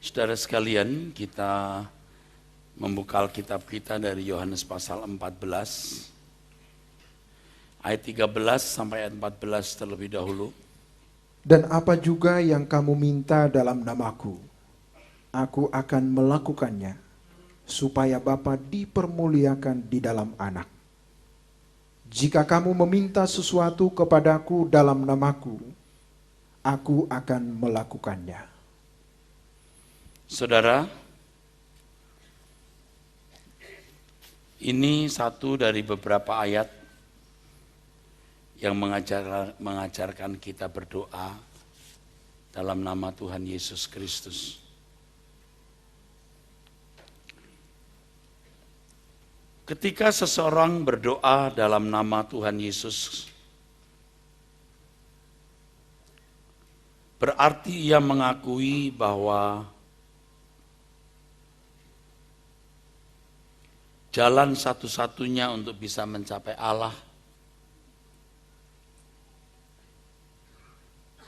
Saudara sekalian, kita membuka Alkitab kita dari Yohanes pasal 14, ayat 13 sampai ayat 14 terlebih dahulu. Dan apa juga yang kamu minta dalam namaku, aku akan melakukannya, supaya Bapa dipermuliakan di dalam Anak. Jika kamu meminta sesuatu kepadaku dalam namaku, aku akan melakukannya. Saudara, ini satu dari beberapa ayat yang mengajarkan kita berdoa dalam nama Tuhan Yesus Kristus. Ketika seseorang berdoa dalam nama Tuhan Yesus, berarti ia mengakui bahwa jalan satu-satunya untuk bisa mencapai Allah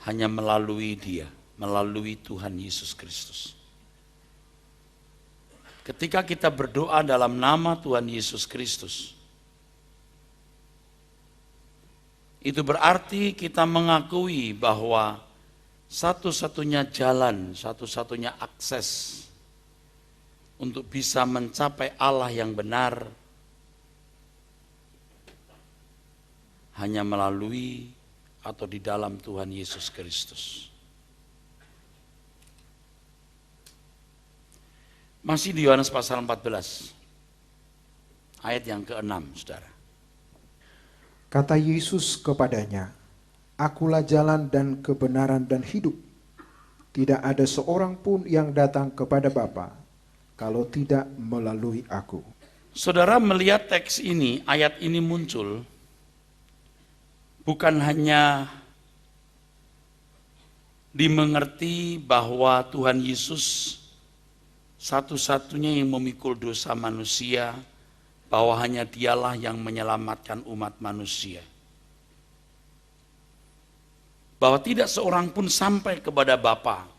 hanya melalui Dia, melalui Tuhan Yesus Kristus. Ketika kita berdoa dalam nama Tuhan Yesus Kristus, itu berarti kita mengakui bahwa satu-satunya jalan, satu-satunya akses untuk bisa mencapai Allah yang benar hanya melalui atau di dalam Tuhan Yesus Kristus. Masih di Yohanes pasal 14, ayat yang ke-6, saudara. Kata Yesus kepadanya, Akulah jalan dan kebenaran dan hidup. Tidak ada seorang pun yang datang kepada Bapa kalau tidak melalui aku. Saudara melihat teks ini, ayat ini muncul, bukan hanya dimengerti bahwa Tuhan Yesus satu-satunya yang memikul dosa manusia, bahwa hanya Dialah yang menyelamatkan umat manusia. Bahwa tidak seorang pun sampai kepada Bapa.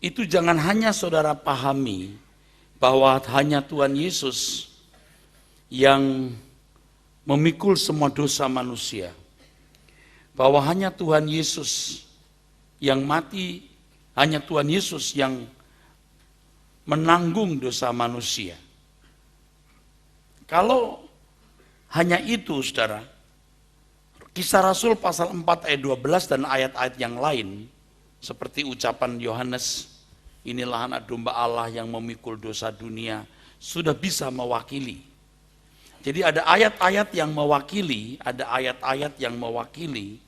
Itu jangan hanya saudara pahami bahwa hanya Tuhan Yesus yang memikul semua dosa manusia. Bahwa hanya Tuhan Yesus yang mati, hanya Tuhan Yesus yang menanggung dosa manusia. Kalau hanya itu, saudara, Kisah Rasul pasal 4 ayat 12 dan ayat-ayat yang lain, seperti ucapan Yohanes, inilah anak domba Allah yang memikul dosa dunia, sudah bisa mewakili. Jadi ada ayat-ayat yang mewakili, ada ayat-ayat yang mewakili,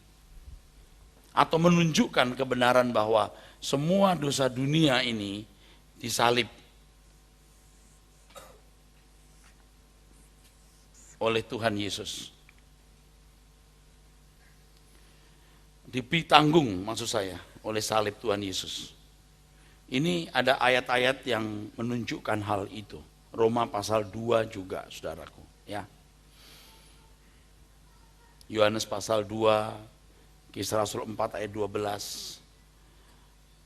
atau menunjukkan kebenaran bahwa semua dosa dunia ini disalib oleh Tuhan Yesus. Ditanggung maksud saya oleh salib Tuhan Yesus. Ini ada ayat-ayat yang menunjukkan hal itu. Roma pasal 2 juga, saudaraku, ya. Yohanes pasal 2, Kisah Rasul 4 ayat 12.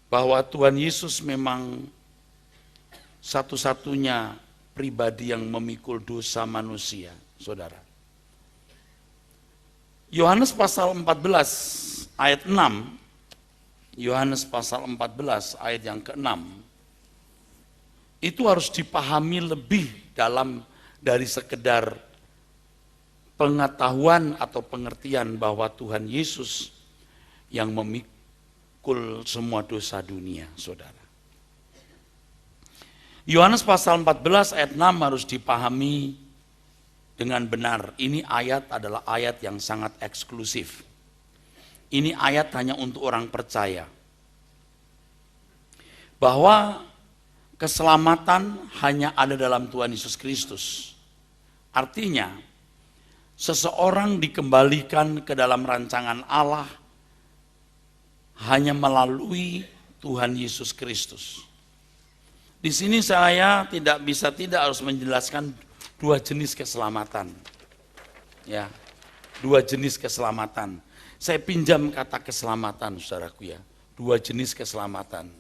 Bahwa Tuhan Yesus memang satu-satunya pribadi yang memikul dosa manusia, saudara. Yohanes pasal 14 ayat 6, Yohanes pasal 14 ayat yang ke-6, itu harus dipahami lebih dalam dari sekedar pengetahuan atau pengertian bahwa Tuhan Yesus yang memikul semua dosa dunia, saudara. Yohanes pasal 14 ayat 6 harus dipahami dengan benar. Ini ayat adalah ayat yang sangat eksklusif. Ini ayat hanya untuk orang percaya. Bahwa keselamatan hanya ada dalam Tuhan Yesus Kristus. Artinya, seseorang dikembalikan ke dalam rancangan Allah hanya melalui Tuhan Yesus Kristus. Di sini saya tidak harus menjelaskan dua jenis keselamatan. Ya, dua jenis keselamatan. Saya pinjam kata keselamatan, saudaraku ya. Dua jenis keselamatan.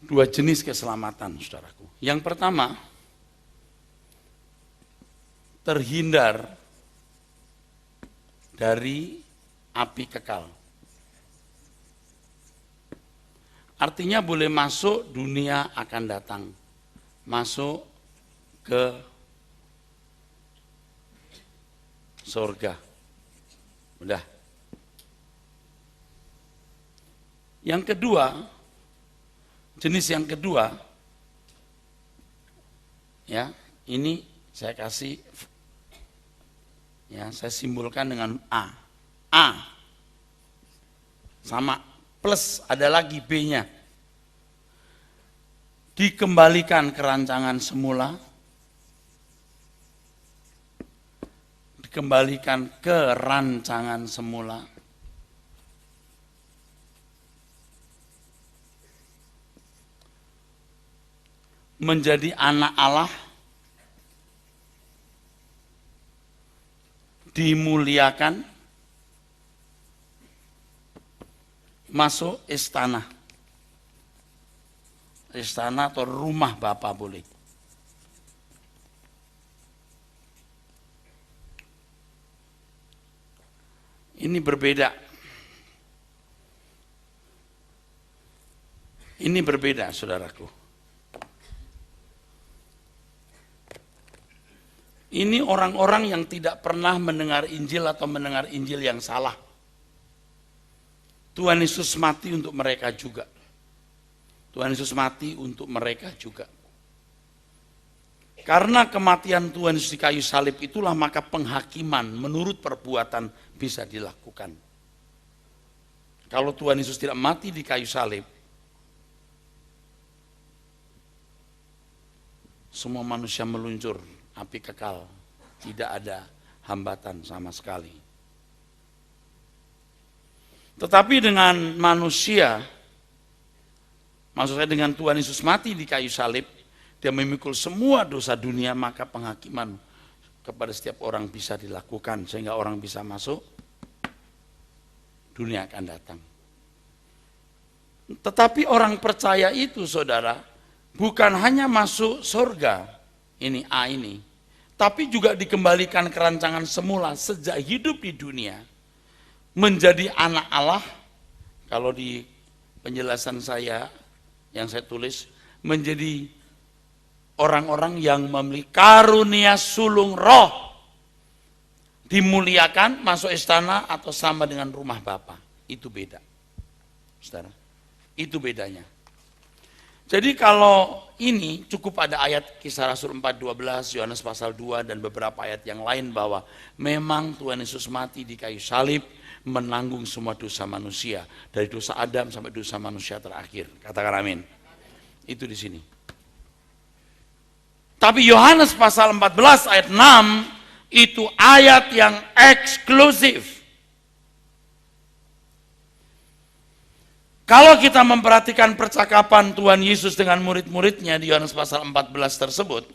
Dua jenis keselamatan, saudaraku. Yang pertama, terhindar dari api kekal. Artinya boleh masuk, dunia akan datang. Masuk ke surga. Udah. Yang kedua, jenis yang kedua, ya, ini saya kasih, ya, saya simbolkan dengan A. A, sama, plus ada lagi B-nya. Dikembalikan ke rancangan semula, dikembalikan ke rancangan semula. Menjadi anak Allah, dimuliakan, masuk istana. Istana atau rumah Bapa boleh. Ini berbeda. Ini berbeda, saudaraku. Ini orang-orang yang tidak pernah mendengar Injil atau mendengar Injil yang salah. Tuhan Yesus mati untuk mereka juga. Tuhan Yesus mati untuk mereka juga. Karena kematian Tuhan Yesus di kayu salib itulah maka penghakiman menurut perbuatan bisa dilakukan. Kalau Tuhan Yesus tidak mati di kayu salib, semua manusia meluncur, api kekal, tidak ada hambatan sama sekali. Tetapi dengan manusia, maksud saya dengan Tuhan Yesus mati di kayu salib, dia memikul semua dosa dunia, maka penghakiman kepada setiap orang bisa dilakukan, sehingga orang bisa masuk, dunia akan datang. Tetapi orang percaya itu, saudara, bukan hanya masuk surga, ini A ini, tapi juga dikembalikan ke rancangan semula sejak hidup di dunia, menjadi anak Allah. Kalau di penjelasan saya yang saya tulis, menjadi orang-orang yang memiliki karunia sulung roh, dimuliakan, masuk istana atau sama dengan rumah Bapa. Itu beda, saudara. Itu bedanya. Jadi kalau ini cukup ada ayat Kisah Rasul 4:12, Yohanes pasal 2 dan beberapa ayat yang lain bahwa memang Tuhan Yesus mati di kayu salib menanggung semua dosa manusia, dari dosa Adam sampai dosa manusia terakhir. Katakan amin. Itu di sini. Tapi Yohanes pasal 14 ayat 6 itu ayat yang eksklusif. Kalau kita memperhatikan percakapan Tuhan Yesus dengan murid-muridnya di Yohanes pasal 14 tersebut,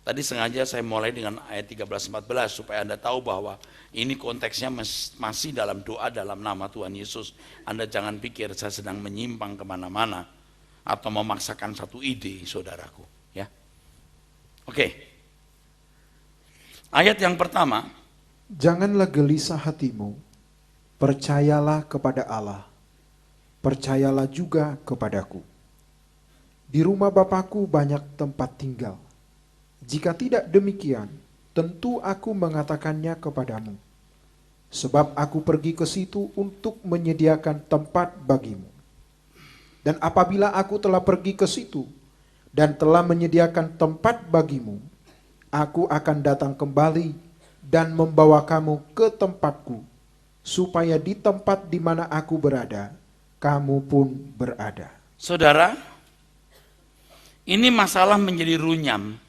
tadi sengaja saya mulai dengan ayat 13-14 supaya Anda tahu bahwa ini konteksnya masih dalam doa dalam nama Tuhan Yesus. Anda jangan pikir saya sedang menyimpang kemana-mana atau memaksakan satu ide, saudaraku. Ya, oke. Ayat yang pertama, Janganlah gelisah hatimu, percayalah kepada Allah, percayalah juga kepadaku. Di rumah Bapakku banyak tempat tinggal. Jika tidak demikian, tentu aku mengatakannya kepadamu. Sebab aku pergi ke situ untuk menyediakan tempat bagimu. Dan apabila aku telah pergi ke situ dan telah menyediakan tempat bagimu, aku akan datang kembali dan membawa kamu ke tempatku, supaya di tempat di mana aku berada, kamu pun berada. saudara, ini masalah menjadi runyam.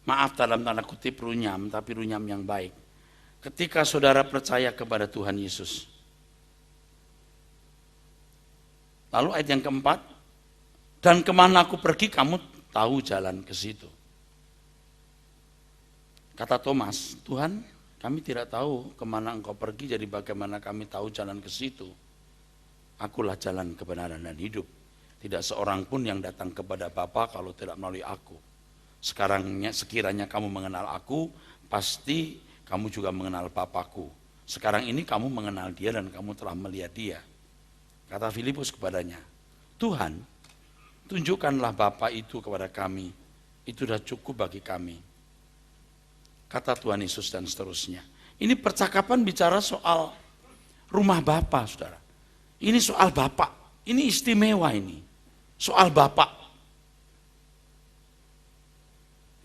Maaf dalam tanda kutip runyam, tapi runyam yang baik. Ketika saudara percaya kepada Tuhan Yesus. Lalu ayat yang keempat, dan kemana aku pergi kamu tahu jalan ke situ. Kata Thomas, Tuhan kami tidak tahu kemana engkau pergi, jadi bagaimana kami tahu jalan ke situ. Akulah jalan kebenaran dan hidup. Tidak seorang pun yang datang kepada Bapa kalau tidak melalui aku. Sekiranya kamu mengenal aku, pasti kamu juga mengenal Bapakku. Sekarang ini kamu mengenal dia dan kamu telah melihat dia. Kata Filipus kepadanya, Tuhan, tunjukkanlah Bapa itu kepada kami. Itu sudah cukup bagi kami. Kata Tuhan Yesus dan seterusnya. Ini percakapan bicara soal rumah Bapa, saudara. Ini soal Bapa. Ini istimewa ini. Soal Bapa.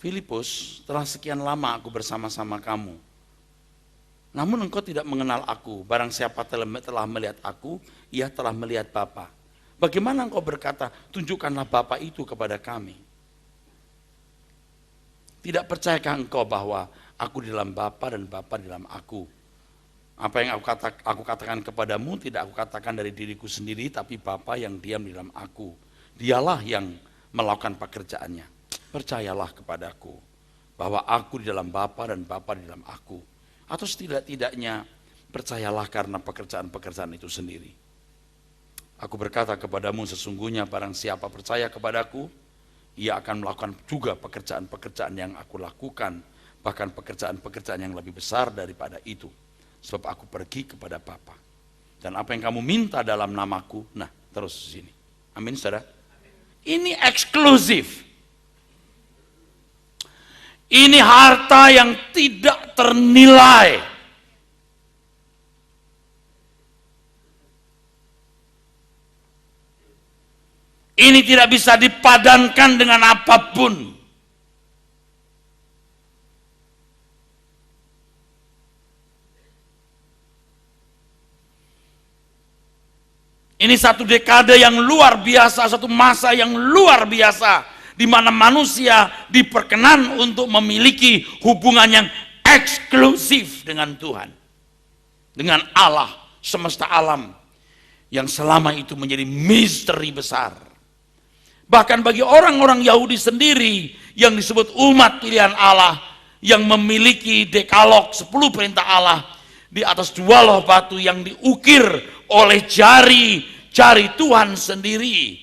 Filipus, telah sekian lama aku bersama-sama kamu. Namun engkau tidak mengenal aku. Barang siapa telah melihat aku, ia telah melihat Bapa. Bagaimana engkau berkata, tunjukkanlah Bapa itu kepada kami. Tidak percayakah engkau bahwa aku di dalam Bapa dan Bapa di dalam aku? Apa yang aku katakan kepadamu tidak aku katakan dari diriku sendiri, tapi Bapa yang diam di dalam aku. Dialah yang melakukan pekerjaannya. Percayalah kepadaku bahwa aku di dalam Bapa dan Bapa di dalam aku. Atau setidak-tidaknya percayalah karena pekerjaan-pekerjaan itu sendiri. Aku berkata kepadamu, sesungguhnya barang siapa percaya kepadaku, ia akan melakukan juga pekerjaan-pekerjaan yang aku lakukan, bahkan pekerjaan-pekerjaan yang lebih besar daripada itu. Sebab aku pergi kepada Bapa. Dan apa yang kamu minta dalam namaku, nah terus sini. Amin, saudara. Ini eksklusif. Ini harta yang tidak ternilai. Ini tidak bisa dipadankan dengan apapun. Ini satu dekade yang luar biasa, satu masa yang luar biasa, di mana manusia diperkenan untuk memiliki hubungan yang eksklusif dengan Tuhan. Dengan Allah, semesta alam, yang selama itu menjadi misteri besar. Bahkan bagi orang-orang Yahudi sendiri yang disebut umat pilihan Allah, yang memiliki dekalog 10 perintah Allah di atas 2 loh batu yang diukir oleh jari Tuhan sendiri.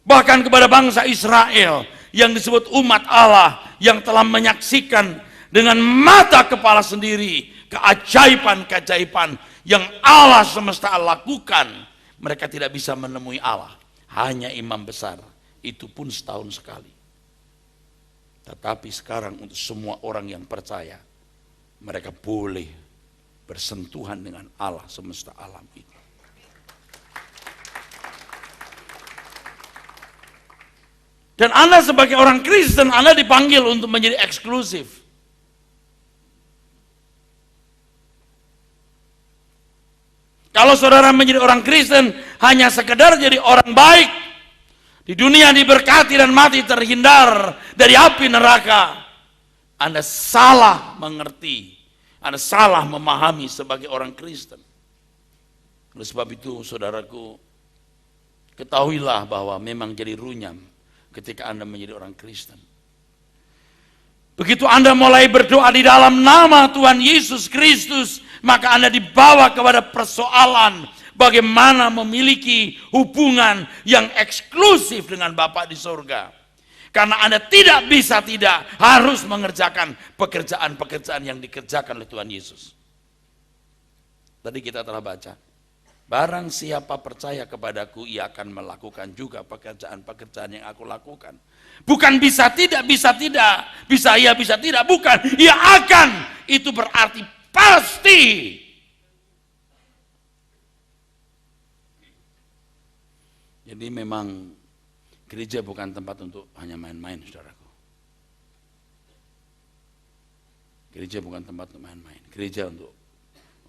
Bahkan kepada bangsa Israel yang disebut umat Allah, yang telah menyaksikan dengan mata kepala sendiri keajaiban-keajaiban yang Allah semesta lakukan, mereka tidak bisa menemui Allah. Hanya imam besar, itu pun setahun sekali. Tetapi sekarang untuk semua orang yang percaya, mereka boleh bersentuhan dengan Allah semesta alam itu. Dan Anda sebagai orang Kristen, Anda dipanggil untuk menjadi eksklusif. Kalau saudara menjadi orang Kristen hanya sekedar jadi orang baik, di dunia diberkati dan mati terhindar dari api neraka, Anda salah mengerti, Anda salah memahami sebagai orang Kristen. Oleh sebab itu, saudaraku, ketahuilah bahwa memang jadi runyam ketika Anda menjadi orang Kristen. Begitu Anda mulai berdoa di dalam nama Tuhan Yesus Kristus, maka Anda dibawa kepada persoalan bagaimana memiliki hubungan yang eksklusif dengan Bapa di surga. Karena Anda tidak bisa tidak harus mengerjakan pekerjaan-pekerjaan yang dikerjakan oleh Tuhan Yesus. Tadi kita telah baca, barang siapa percaya kepadaku, ia akan melakukan juga pekerjaan-pekerjaan yang aku lakukan. Bukan bisa tidak, bisa iya, bisa tidak, bukan. Ia akan, itu berarti pasti. Jadi memang gereja bukan tempat untuk hanya main-main, saudaraku. Gereja bukan tempat untuk main-main. Gereja untuk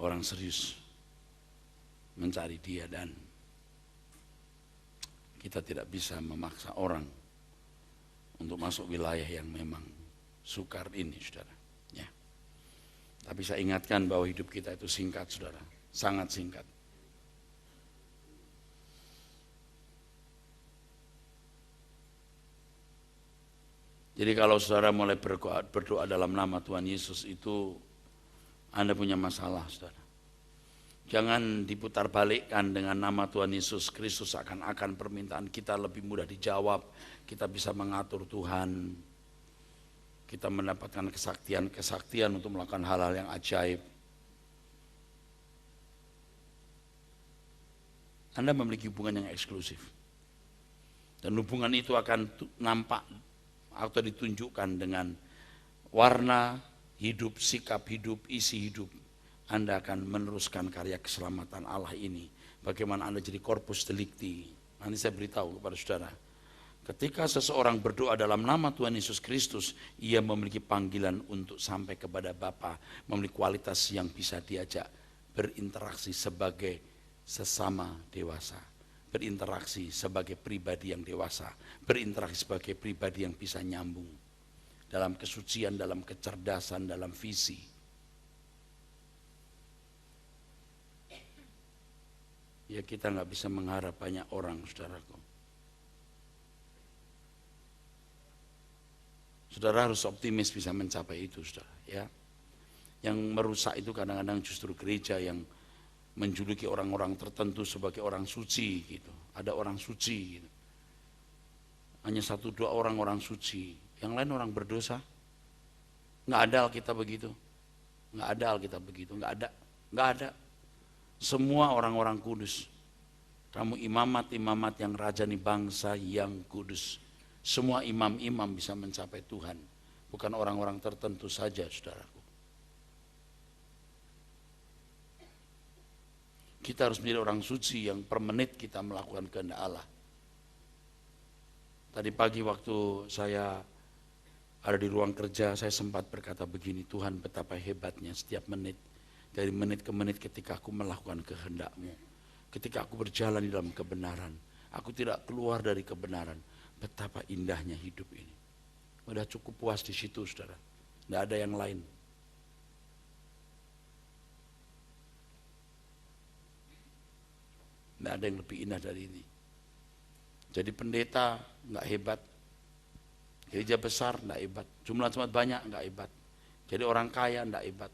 orang serius mencari Dia, dan kita tidak bisa memaksa orang untuk masuk wilayah yang memang sukar ini, saudara. Ya. Tapi saya ingatkan bahwa hidup kita itu singkat, saudara, sangat singkat. Jadi kalau saudara mulai berdoa dalam nama Tuhan Yesus itu, Anda punya masalah, saudara. Jangan diputar balikkan dengan nama Tuhan Yesus Kristus, akan permintaan kita lebih mudah dijawab. Kita bisa mengatur Tuhan. Kita mendapatkan kesaktian untuk melakukan hal-hal yang ajaib. Anda memiliki hubungan yang eksklusif. Dan hubungan itu akan nampak atau ditunjukkan dengan warna hidup, sikap hidup, isi hidup. Anda akan meneruskan karya keselamatan Allah ini. Bagaimana Anda jadi corpus delicti. Nanti saya beritahu kepada saudara. Ketika seseorang berdoa dalam nama Tuhan Yesus Kristus, ia memiliki panggilan untuk sampai kepada Bapa, memiliki kualitas yang bisa diajak berinteraksi sebagai sesama dewasa, berinteraksi sebagai pribadi yang dewasa, berinteraksi sebagai pribadi yang bisa nyambung dalam kesucian, dalam kecerdasan, dalam visi. Ya, kita nggak bisa mengharap banyak orang, saudaraku. Saudara harus optimis bisa mencapai itu, saudara. Ya, yang merusak itu kadang-kadang justru gereja yang menjuluki orang-orang tertentu sebagai orang suci, gitu. Ada orang suci, gitu. Hanya 1-2 orang suci, yang lain orang berdosa. Nggak ada Alkitab begitu, nggak ada Alkitab begitu, nggak ada. Semua orang-orang kudus. Kamu imamat yang rajani bangsa yang kudus. Semua imam-imam bisa mencapai Tuhan. Bukan orang-orang tertentu saja, saudaraku. Kita harus menjadi orang suci yang per menit kita melakukan kehendak Allah. Tadi pagi waktu saya ada di ruang kerja, saya sempat berkata begini, Tuhan betapa hebatnya setiap menit. Dari menit ke menit ketika aku melakukan kehendak-Mu, ketika aku berjalan di dalam kebenaran, aku tidak keluar dari kebenaran, betapa indahnya hidup ini. Udah cukup puas di situ, saudara. Tidak ada yang lain. Tidak ada yang lebih indah dari ini. Jadi pendeta nggak hebat, gereja besar nggak hebat, jumlah jemaat banyak nggak hebat, jadi orang kaya nggak hebat.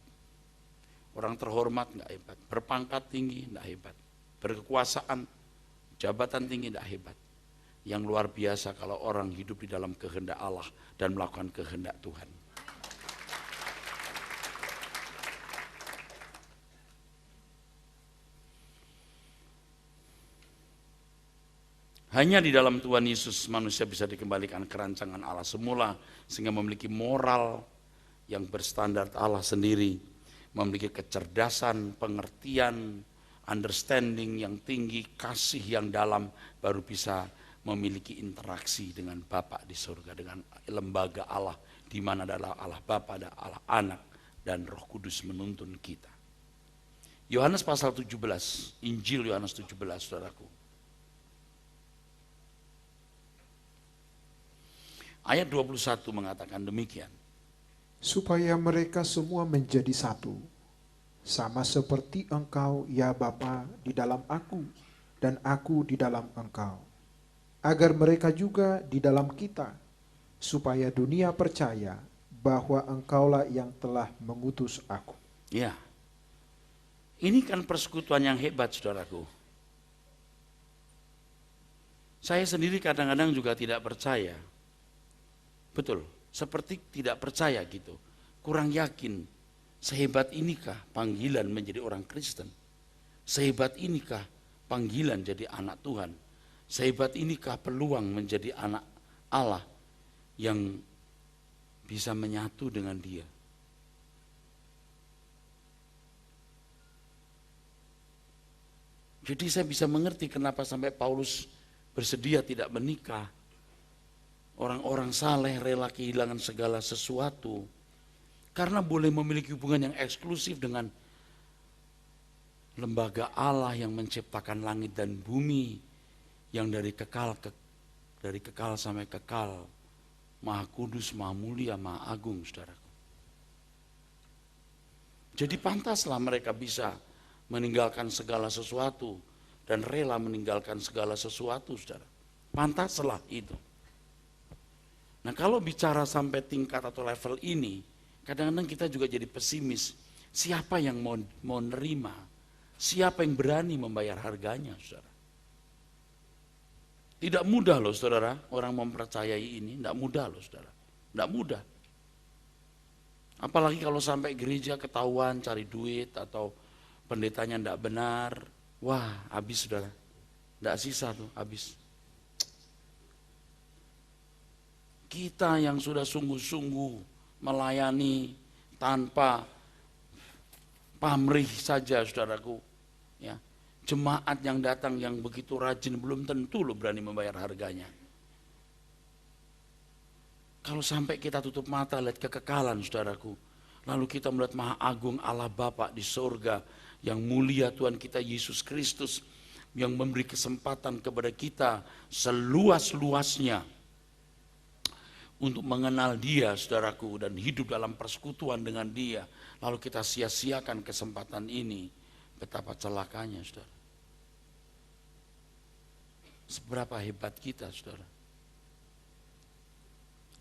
Orang terhormat nggak hebat, berpangkat tinggi nggak hebat, berkekuasaan, jabatan tinggi nggak hebat. Yang luar biasa kalau orang hidup di dalam kehendak Allah dan melakukan kehendak Tuhan. Hanya di dalam Tuhan Yesus manusia bisa dikembalikan ke rancangan Allah semula, sehingga memiliki moral yang berstandar Allah sendiri, memiliki kecerdasan, pengertian, understanding yang tinggi, kasih yang dalam, baru bisa memiliki interaksi dengan Bapa di surga, dengan lembaga Allah, di mana adalah Allah Bapa, ada Allah Anak, dan Roh Kudus menuntun kita. Yohanes pasal 17, Injil Yohanes 17, saudaraku. Ayat 21 mengatakan demikian. Supaya mereka semua menjadi satu, sama seperti Engkau, ya Bapa, di dalam aku, dan aku di dalam Engkau, agar mereka juga di dalam kita, supaya dunia percaya bahwa Engkaulah yang telah mengutus aku. Ya, ini kan persekutuan yang hebat, saudaraku. Saya sendiri kadang-kadang juga tidak percaya. Betul, seperti tidak percaya gitu. Kurang yakin, sehebat inikah panggilan menjadi orang Kristen? Sehebat inikah panggilan jadi anak Tuhan? Sehebat inikah peluang menjadi anak Allah yang bisa menyatu dengan Dia? Jadi saya bisa mengerti kenapa sampai Paulus bersedia tidak menikah. Orang-orang saleh rela kehilangan segala sesuatu karena boleh memiliki hubungan yang eksklusif dengan lembaga Allah yang menciptakan langit dan bumi, yang dari kekal sampai kekal, Maha Kudus, Maha Mulia, Maha Agung, saudaraku. Jadi pantaslah mereka bisa meninggalkan segala sesuatu dan rela meninggalkan segala sesuatu, saudara. Pantaslah itu. Nah, kalau bicara sampai tingkat atau level ini, kadang-kadang kita juga jadi pesimis. Siapa yang mau nerima Siapa yang berani membayar harganya, saudara? Tidak mudah loh, saudara, orang mempercayai ini. Tidak mudah loh, saudara. Tidak mudah. Apalagi kalau sampai gereja ketahuan cari duit atau pendetanya tidak benar. Wah, habis, saudara. Tidak sisa tuh, habis. Kita yang sudah sungguh-sungguh melayani tanpa pamrih saja, saudaraku, ya, jemaat yang datang yang begitu rajin belum tentu lo berani membayar harganya. Kalau sampai kita tutup mata lihat kekekalan, saudaraku, lalu kita melihat Maha Agung Allah Bapa di sorga, yang mulia Tuhan kita Yesus Kristus, yang memberi kesempatan kepada kita seluas-luasnya untuk mengenal Dia, saudaraku, dan hidup dalam persekutuan dengan Dia. Lalu kita sia-siakan kesempatan ini, betapa celakanya, saudara. Seberapa hebat kita, saudara.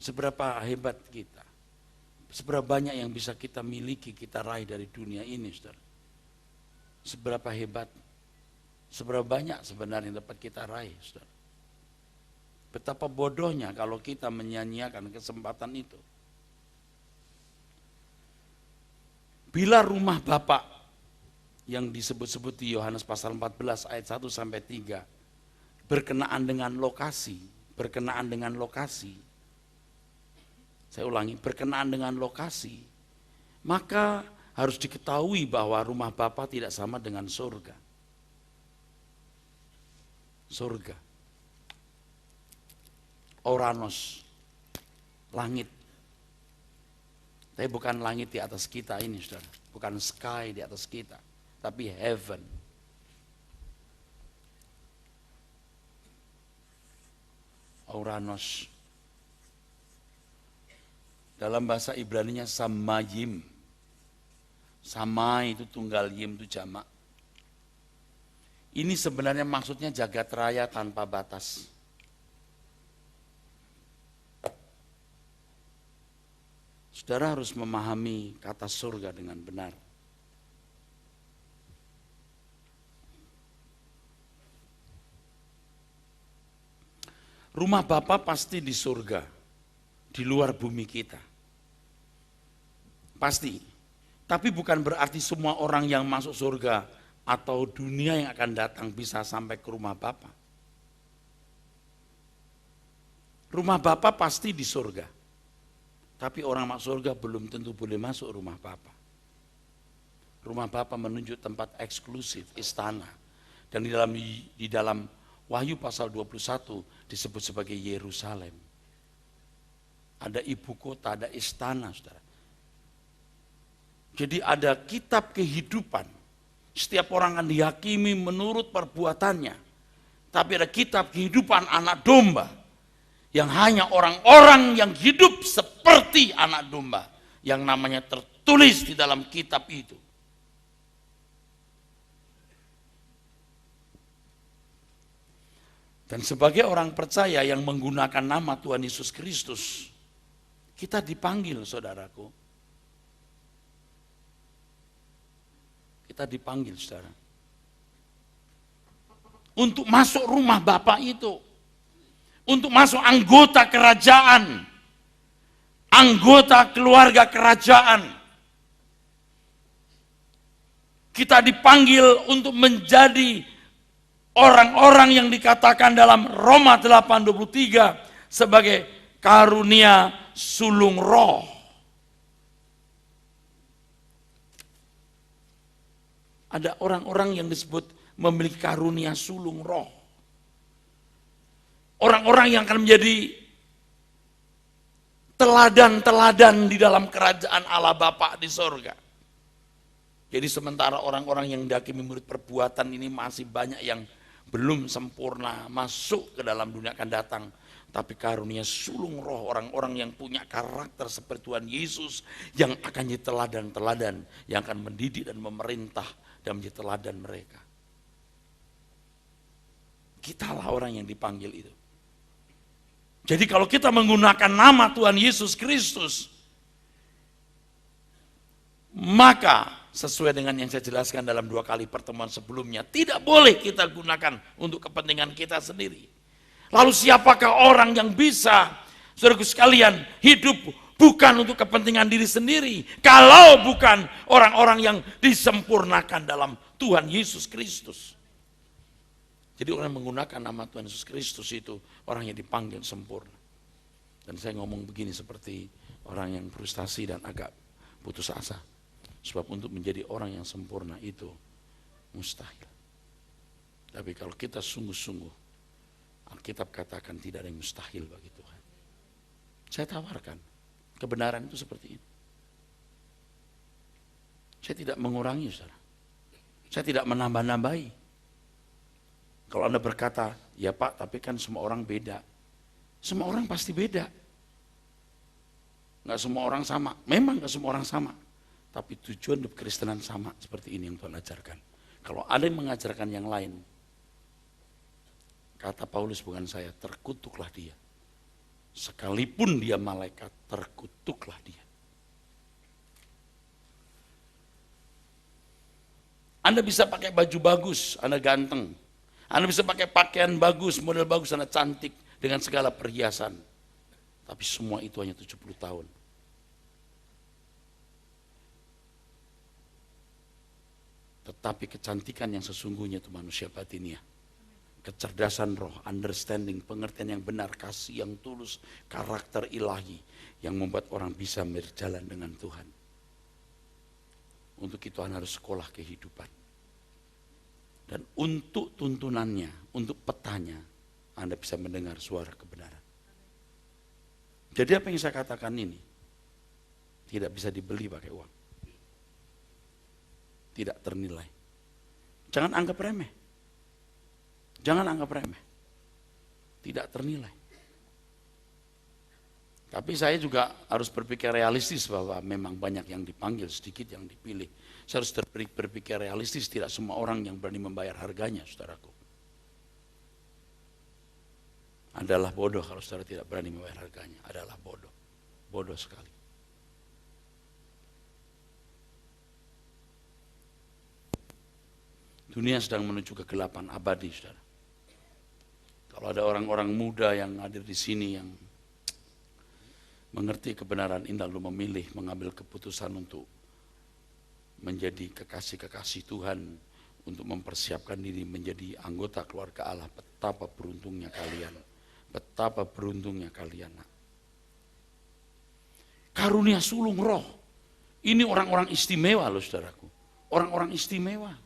Seberapa hebat kita. Seberapa banyak yang bisa kita miliki, kita raih dari dunia ini, saudara. Seberapa hebat, seberapa banyak sebenarnya yang dapat kita raih, saudara. Betapa bodohnya kalau kita menyia-nyiakan kesempatan itu. Bila rumah Bapa yang disebut-sebut di Yohanes pasal 14 ayat 1 sampai 3 berkenaan dengan lokasi, saya ulangi, berkenaan dengan lokasi, maka harus diketahui bahwa rumah Bapa tidak sama dengan surga. Surga, Oranos, langit. Tapi bukan langit di atas kita ini, saudara. Bukan sky di atas kita, tapi heaven. Oranos. Dalam bahasa Ibraninya samayim. Sama itu tunggal, yim itu jamak. Ini sebenarnya maksudnya jagat raya tanpa batas. Saudara harus memahami kata surga dengan benar. Rumah Bapa pasti di surga, di luar bumi kita. Pasti. Tapi bukan berarti semua orang yang masuk surga atau dunia yang akan datang bisa sampai ke rumah Bapa. Rumah Bapa pasti di surga. Tapi orang masuk surga belum tentu boleh masuk rumah Bapa. Rumah Bapa menunjuk tempat eksklusif, istana. Dan di dalam Wahyu pasal 21 disebut sebagai Yerusalem. Ada ibu kota, ada istana, saudara. Jadi ada kitab kehidupan. Setiap orang akan dihakimi menurut perbuatannya. Tapi ada kitab kehidupan anak domba. Yang hanya orang-orang yang hidup seperti anak domba. Yang namanya tertulis di dalam kitab itu. Dan sebagai orang percaya yang menggunakan nama Tuhan Yesus Kristus, kita dipanggil, saudaraku. Kita dipanggil, saudara. Untuk masuk rumah Bapa itu. Untuk masuk anggota kerajaan. Anggota keluarga kerajaan. Kita dipanggil untuk menjadi orang-orang yang dikatakan dalam Roma 8:23 sebagai karunia sulung roh. Ada orang-orang yang disebut memiliki karunia sulung roh. Orang-orang yang akan menjadi teladan-teladan di dalam kerajaan Allah Bapa di sorga. Jadi sementara orang-orang yang dihakimi menurut perbuatan ini masih banyak yang belum sempurna masuk ke dalam dunia akan datang. Tapi karunia sulung roh, orang-orang yang punya karakter seperti Tuhan Yesus yang akan jadi teladan-teladan, yang akan mendidik dan memerintah dan menjadi teladan mereka. Kitalah orang yang dipanggil itu. Jadi kalau kita menggunakan nama Tuhan Yesus Kristus, maka sesuai dengan yang saya jelaskan dalam 2 kali pertemuan sebelumnya, tidak boleh kita gunakan untuk kepentingan kita sendiri. Lalu siapakah orang yang bisa, saudaraku sekalian, hidup bukan untuk kepentingan diri sendiri, kalau bukan orang-orang yang disempurnakan dalam Tuhan Yesus Kristus. Jadi orang yang menggunakan nama Tuhan Yesus Kristus itu orang yang dipanggil sempurna. Dan saya ngomong begini seperti orang yang frustasi dan agak putus asa. Sebab untuk menjadi orang yang sempurna itu mustahil. Tapi kalau kita sungguh-sungguh, Alkitab katakan tidak ada yang mustahil bagi Tuhan. Saya tawarkan, kebenaran itu seperti ini. Saya tidak mengurangi, saudara. Saya tidak menambah-nambahi. Kalau Anda berkata, ya Pak, tapi kan semua orang beda. Semua orang pasti beda. Nggak semua orang sama. Memang nggak semua orang sama. Tapi tujuan hidup Kristenan sama seperti ini yang Tuhan ajarkan. Kalau ada yang mengajarkan yang lain, kata Paulus bukan saya, terkutuklah dia. Sekalipun dia malaikat, terkutuklah dia. Anda bisa pakai baju bagus, Anda ganteng. Anda bisa pakai pakaian bagus, model bagus, Anda cantik dengan segala perhiasan. Tapi semua itu hanya 70 tahun. Tetapi kecantikan yang sesungguhnya itu manusia batiniah. Kecerdasan roh, understanding, pengertian yang benar, kasih yang tulus, karakter ilahi yang membuat orang bisa berjalan dengan Tuhan. Untuk itu Anda harus sekolah kehidupan. Dan untuk tuntunannya, untuk petanya, Anda bisa mendengar suara kebenaran. Jadi apa yang saya katakan ini tidak bisa dibeli pakai uang. Tidak ternilai. Jangan anggap remeh. Jangan anggap remeh. Tidak ternilai. Tapi saya juga harus berpikir realistis bahwa memang banyak yang dipanggil, sedikit yang dipilih. Saya harus berpikir realistis, tidak semua orang yang berani membayar harganya, saudaraku. Adalah bodoh kalau saudara tidak berani membayar harganya. Adalah bodoh. Bodoh sekali. Dunia sedang menuju kegelapan abadi, saudara. Kalau ada orang-orang muda yang hadir di sini yang mengerti kebenaran ini lalu memilih mengambil keputusan untuk menjadi kekasih-kekasih Tuhan, untuk mempersiapkan diri menjadi anggota keluarga Allah, betapa beruntungnya kalian. Betapa beruntungnya kalian. Karunia sulung roh. Ini orang-orang istimewa loh, saudaraku. Orang-orang istimewa.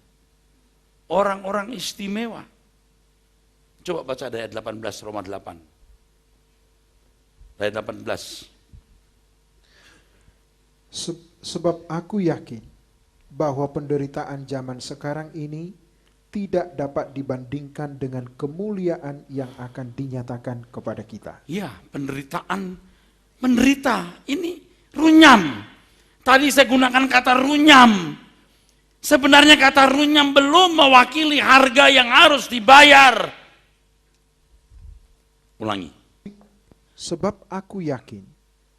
Orang-orang istimewa. Coba baca ayat 18 Roma 8. Ayat 18. Sebab aku yakin bahwa penderitaan zaman sekarang ini tidak dapat dibandingkan dengan kemuliaan yang akan dinyatakan kepada kita. Ya, penderitaan, menderita, ini runyam. Tadi saya gunakan kata runyam. Sebenarnya kata runyam belum mewakili harga yang harus dibayar. Ulangi. Sebab aku yakin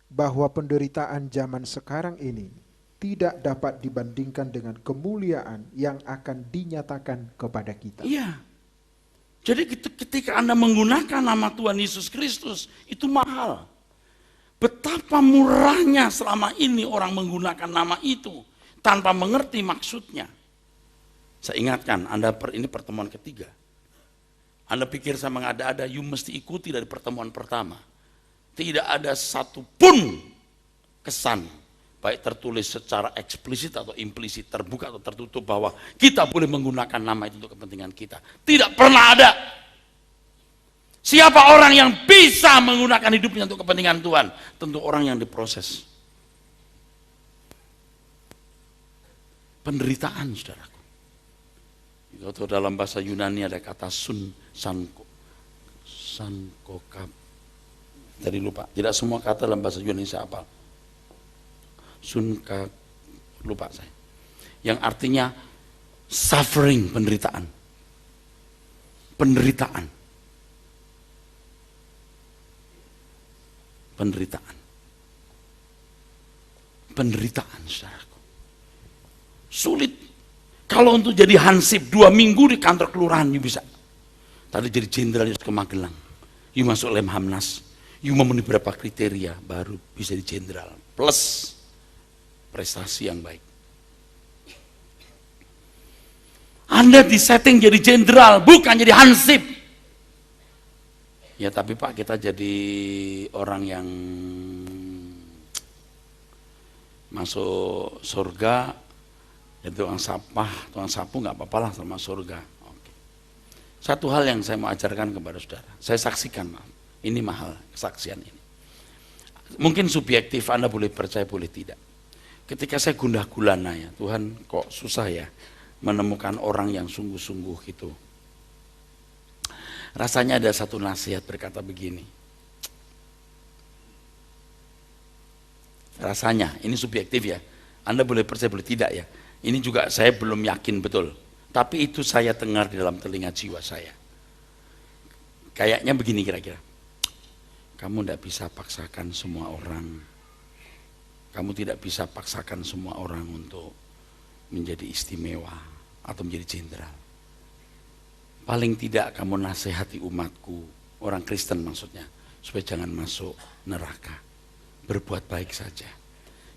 bahwa penderitaan zaman sekarang ini tidak dapat dibandingkan dengan kemuliaan yang akan dinyatakan kepada kita. Iya. Jadi ketika Anda menggunakan nama Tuhan Yesus Kristus, itu mahal. Betapa murahnya selama ini orang menggunakan nama itu tanpa mengerti maksudnya. Saya ingatkan, ini pertemuan ketiga. Anda pikir saya mengada-ada, you mesti ikuti dari pertemuan pertama. Tidak ada satupun kesan, baik tertulis secara eksplisit atau implisit, terbuka atau tertutup, bahwa kita boleh menggunakan nama itu untuk kepentingan kita. Tidak pernah ada. Siapa orang yang bisa menggunakan hidupnya untuk kepentingan Tuhan? Tentu orang yang diproses. Penderitaan, saudaraku. Kalau dalam bahasa Yunani ada kata sankokap. Tadi lupa. Tidak semua kata dalam bahasa Yunani saya hafal. Lupa saya. Yang artinya suffering, penderitaan. Penderitaan. Penderitaan. Penderitaan, saudaraku. Sulit. Kalau untuk jadi hansip 2 minggu di kantor kelurahan, you bisa. Tadi jadi jenderal ke Magelang. You masuk Lemhamnas. You memenuhi beberapa kriteria, baru bisa di jenderal. Plus prestasi yang baik. Anda disetting jadi jenderal, bukan jadi hansip. Ya tapi Pak, kita jadi orang yang masuk surga, dan tukang sapu nggak apa-apa lah sama surga. Oke. Satu hal yang saya mau ajarkan kepada saudara, saya saksikan, ini mahal kesaksian ini. Mungkin subjektif, Anda boleh percaya, boleh tidak. Ketika saya gundah gulana ya, Tuhan kok susah ya menemukan orang yang sungguh-sungguh gitu. Rasanya ada satu nasihat berkata begini. Rasanya, ini subjektif ya. Anda boleh percaya, boleh tidak ya. Ini juga saya belum yakin betul. Tapi itu saya dengar di dalam telinga jiwa saya. Kayaknya begini kira-kira. Kamu tidak bisa paksakan semua orang. Kamu tidak bisa paksakan semua orang untuk menjadi istimewa atau menjadi jenderal. Paling tidak kamu nasihati umatku, orang Kristen maksudnya, supaya jangan masuk neraka. Berbuat baik saja.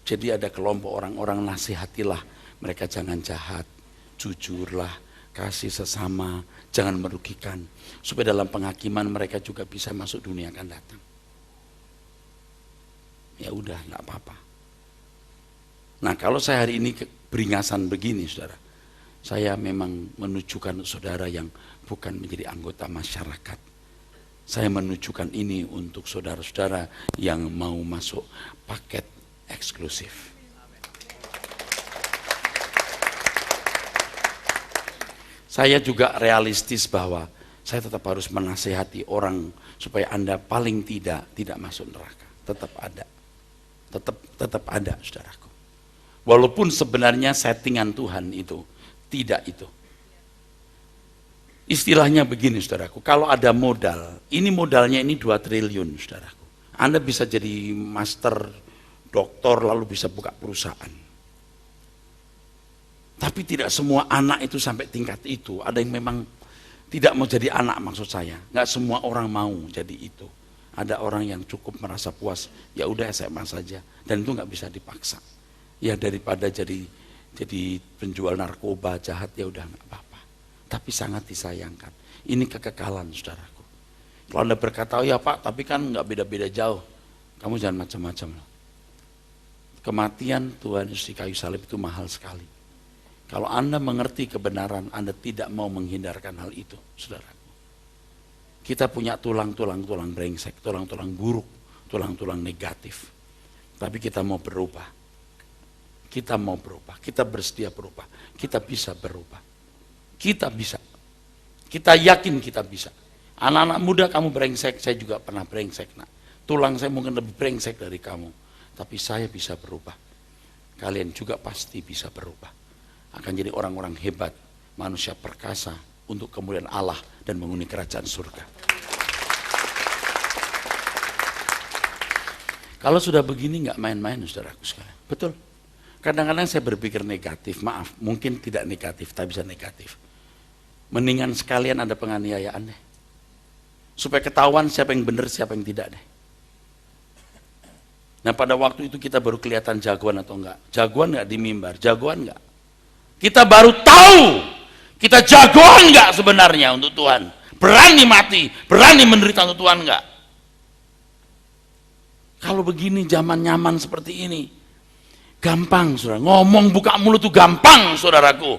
Jadi ada kelompok orang-orang, nasihatilah mereka jangan jahat, jujurlah, kasih sesama, jangan merugikan, supaya dalam penghakiman mereka juga bisa masuk dunia akan datang. Ya udah, nggak apa-apa. Nah kalau saya hari ini beringasan begini saudara, saya memang menunjukkan saudara yang bukan menjadi anggota masyarakat. Saya menunjukkan ini untuk saudara-saudara yang mau masuk paket eksklusif. Saya juga realistis bahwa saya tetap harus menasihati orang supaya Anda paling tidak masuk neraka. Tetap ada. Tetap ada saudaraku. Walaupun sebenarnya settingan Tuhan itu tidak itu. Istilahnya begini saudaraku, kalau ada modal, ini modalnya ini 2 triliun saudaraku. Anda bisa jadi master, doktor, lalu bisa buka perusahaan. Tapi tidak semua anak itu sampai tingkat itu. Ada yang memang tidak mau jadi anak maksud saya. Nggak semua orang mau jadi itu. Ada orang yang cukup merasa puas, ya udah SMA saja. Dan itu nggak bisa dipaksa. Ya daripada jadi penjual narkoba jahat, ya udah nggak apa-apa. Tapi sangat disayangkan. Ini kekekalan saudaraku. Kalau Anda berkata, oh ya Pak, tapi kan nggak beda-beda jauh. Kamu jangan macam-macam loh. Kematian Tuhan Yesus di kayu salib itu mahal sekali. Kalau Anda mengerti kebenaran, Anda tidak mau menghindarkan hal itu, saudaraku. Kita punya tulang-tulang brengsek, tulang-tulang buruk, tulang-tulang negatif. Tapi kita mau berubah. Kita mau berubah, kita bersedia berubah. Kita bisa berubah. Kita bisa. Kita yakin kita bisa. Anak-anak muda kamu brengsek, saya juga pernah brengsek. Nah, tulang saya mungkin lebih brengsek dari kamu. Tapi saya bisa berubah. Kalian juga pasti bisa berubah. Akan jadi orang-orang hebat, manusia perkasa untuk kemuliaan Allah dan menghuni kerajaan surga. Kalau sudah begini nggak main-main saudaraku sekalian. Betul. Kadang-kadang saya berpikir negatif, maaf, mungkin tidak negatif, tapi bisa negatif. Mendingan sekalian ada penganiayaan deh. Supaya ketahuan siapa yang benar, siapa yang tidak deh. Nah pada waktu itu kita baru kelihatan jagoan atau enggak. Jagoan enggak di mimbar, jagoan enggak. Kita baru tahu, kita jagoan enggak sebenarnya untuk Tuhan. Berani mati, berani menderita untuk Tuhan enggak. Kalau begini zaman nyaman seperti ini, gampang saudara, ngomong buka mulut itu gampang saudaraku.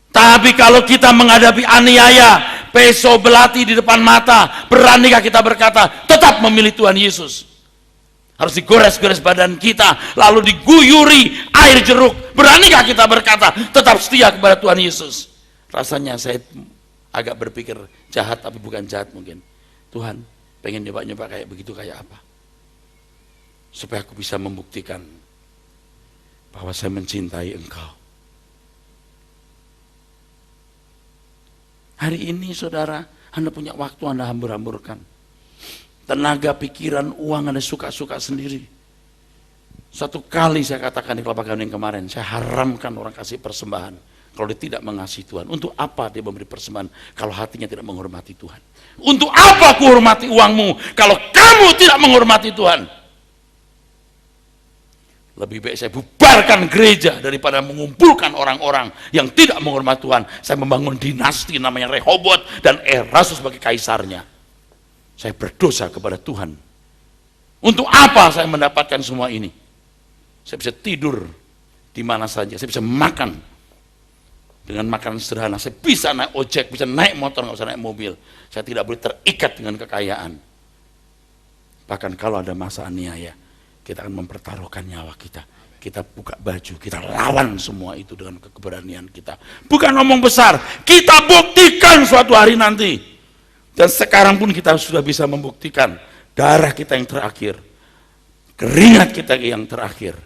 Tapi kalau kita menghadapi aniaya, peso belati di depan mata, beranikah kita berkata, tetap memilih Tuhan Yesus? Harus digores-gores badan kita, lalu diguyuri air jeruk. Beranikah kita berkata, tetap setia kepada Tuhan Yesus? Rasanya saya agak berpikir jahat, tapi bukan jahat mungkin. Tuhan, pengen nyoba-nyoba kayak begitu, kayak apa? Supaya aku bisa membuktikan bahwa saya mencintai Engkau. Hari ini saudara, Anda punya waktu, Anda hambur-hamburkan. Tenaga, pikiran, uang Anda suka-suka sendiri. Satu kali saya katakan di Kelapa Gading kemarin, saya haramkan orang kasih persembahan kalau dia tidak mengasihi Tuhan. Untuk apa dia memberi persembahan kalau hatinya tidak menghormati Tuhan? Untuk apa aku hormati uangmu kalau kamu tidak menghormati Tuhan? Lebih baik saya bubarkan gereja daripada mengumpulkan orang-orang yang tidak menghormati Tuhan. Saya membangun dinasti namanya Rehobot dan Erasus sebagai kaisarnya. Saya berdosa kepada Tuhan. Untuk apa saya mendapatkan semua ini? Saya bisa tidur di mana saja, saya bisa makan dengan makanan sederhana, saya bisa naik ojek, bisa naik motor, nggak usah naik mobil. Saya tidak boleh terikat dengan kekayaan. Bahkan kalau ada masa aniaya, kita akan mempertaruhkan nyawa kita. Kita buka baju, kita lawan semua itu dengan keberanian kita. Bukan ngomong besar, kita buktikan suatu hari nanti. Dan sekarang pun kita sudah bisa membuktikan darah kita yang terakhir, keringat kita yang terakhir,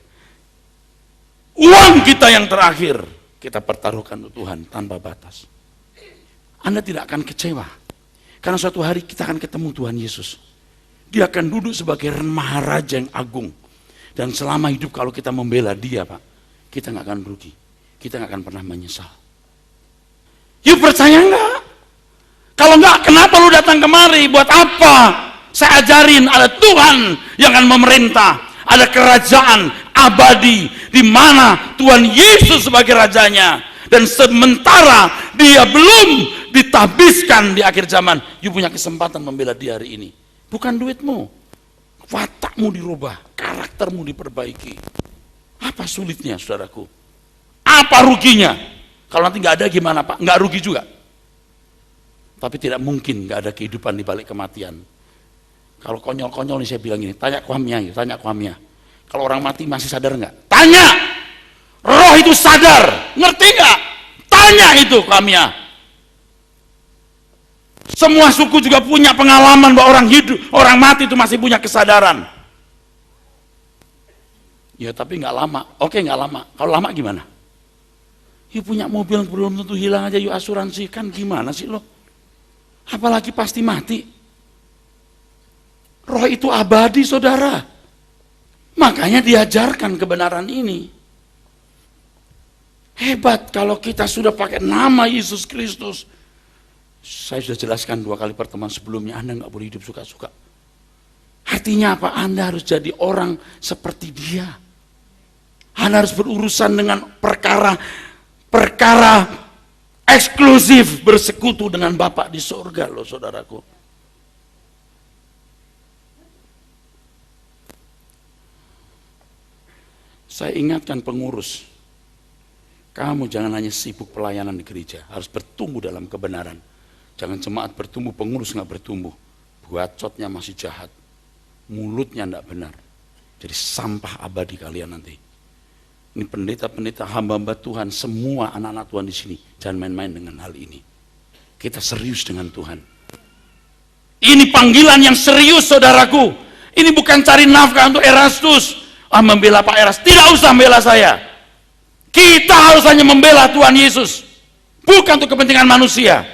uang kita yang terakhir, kita pertaruhkan untuk Tuhan tanpa batas. Anda tidak akan kecewa, karena suatu hari kita akan ketemu Tuhan Yesus. Dia akan duduk sebagai maharaja yang agung. Dan selama hidup kalau kita membela dia, Pak, kita nggak akan rugi. Kita nggak akan pernah menyesal. You percaya nggak? Kalau nggak, kenapa lu datang kemari? Buat apa? Saya ajarin ada Tuhan yang akan memerintah. Ada kerajaan abadi di mana Tuhan Yesus sebagai rajanya, dan sementara dia belum ditabiskan di akhir zaman, you punya kesempatan membela dia hari ini. Bukan duitmu, watakmu dirubah, karaktermu diperbaiki. Apa sulitnya, saudaraku? Apa ruginya? Kalau nanti nggak ada gimana, Pak? Nggak rugi juga. Tapi tidak mungkin nggak ada kehidupan di balik kematian. Kalau konyol-konyol nih saya bilang ini, tanya Kwamnya, tanya Kwamnya. Kalau orang mati masih sadar nggak? Tanya. Roh itu sadar, ngerti nggak? Tanya itu Kwamnya. Semua suku juga punya pengalaman bahwa orang hidup, orang mati itu masih punya kesadaran. Ya tapi nggak lama. Oke nggak lama. Kalau lama gimana? You punya mobil belum tentu hilang aja, you asuransi kan gimana sih lo? Apalagi pasti mati. Roh itu abadi, saudara. Makanya diajarkan kebenaran ini. Hebat kalau kita sudah pakai nama Yesus Kristus. Saya sudah jelaskan 2 kali pertemuan sebelumnya, Anda nggak boleh hidup suka-suka. Artinya apa? Anda harus jadi orang seperti dia. Anda harus berurusan dengan perkara eksklusif, bersekutu dengan Bapa di surga loh, saudaraku. Saya ingatkan pengurus, kamu jangan hanya sibuk pelayanan di gereja, harus bertumbuh dalam kebenaran. Jangan jemaat bertumbuh, pengurus nggak bertumbuh. Bacotnya masih jahat, mulutnya nggak benar. Jadi sampah abadi kalian nanti. Ini pendeta-pendeta, hamba-hamba Tuhan, semua anak-anak Tuhan di sini, jangan main-main dengan hal ini. Kita serius dengan Tuhan. Ini panggilan yang serius, saudaraku. Ini bukan cari nafkah untuk Erastus. Membela Pak Eras, tidak usah membela saya. Kita harus hanya membela Tuhan Yesus, bukan untuk kepentingan manusia.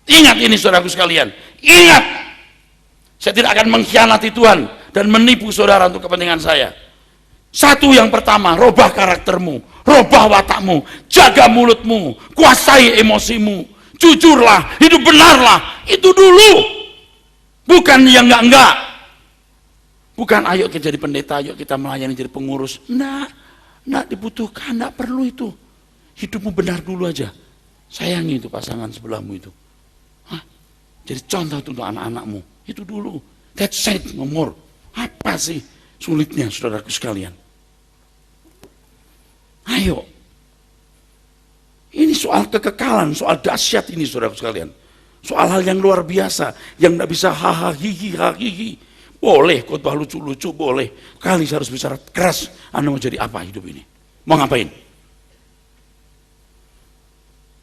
Ingat ini, saudaraku sekalian, ingat, saya tidak akan mengkhianati Tuhan dan menipu saudara untuk kepentingan saya. Satu, yang pertama, robah karaktermu, robah watakmu, jaga mulutmu, kuasai emosimu, jujurlah, hidup benarlah. Itu dulu, bukan yang enggak. Bukan ayo kita jadi pendeta, ayo kita melayani jadi pengurus. Enggak dibutuhkan, enggak perlu itu. Hidupmu benar dulu aja. Sayangi itu pasangan sebelahmu itu. Jadi contoh untuk anak-anakmu. Itu dulu. That's it, no more. Apa sih sulitnya, saudaraku sekalian? Ayo. Ini soal kekekalan, soal dahsyat ini, saudaraku sekalian. Soal hal yang luar biasa, yang enggak bisa hahaha. Boleh khotbah lucu-lucu, boleh. Kali saya harus bicara keras. Anda mau jadi apa hidup ini? Mau ngapain?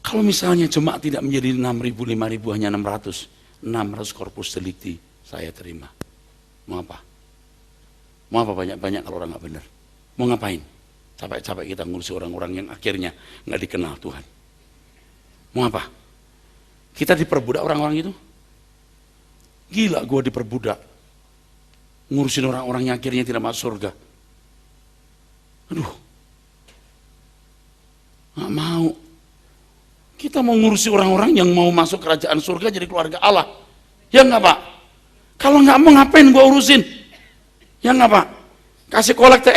Kalau misalnya jemaat tidak menjadi 6.000, 5.000, hanya 600. 600 korpus delikti saya terima. Mau apa? Mau apa banyak-banyak kalau orang nggak benar? Mau ngapain? Capek-capek kita ngurusi orang-orang yang akhirnya nggak dikenal Tuhan. Mau apa? Kita diperbudak orang-orang itu? Gila gue diperbudak. Ngurusin orang-orang yang akhirnya tidak masuk surga. Aduh, nggak mau. Kita mau ngurusi orang-orang yang mau masuk kerajaan surga jadi keluarga Allah. Ya nggak Pak? Kalau nggak mau ngapain gua urusin? Ya nggak Pak? Kasih kolektor,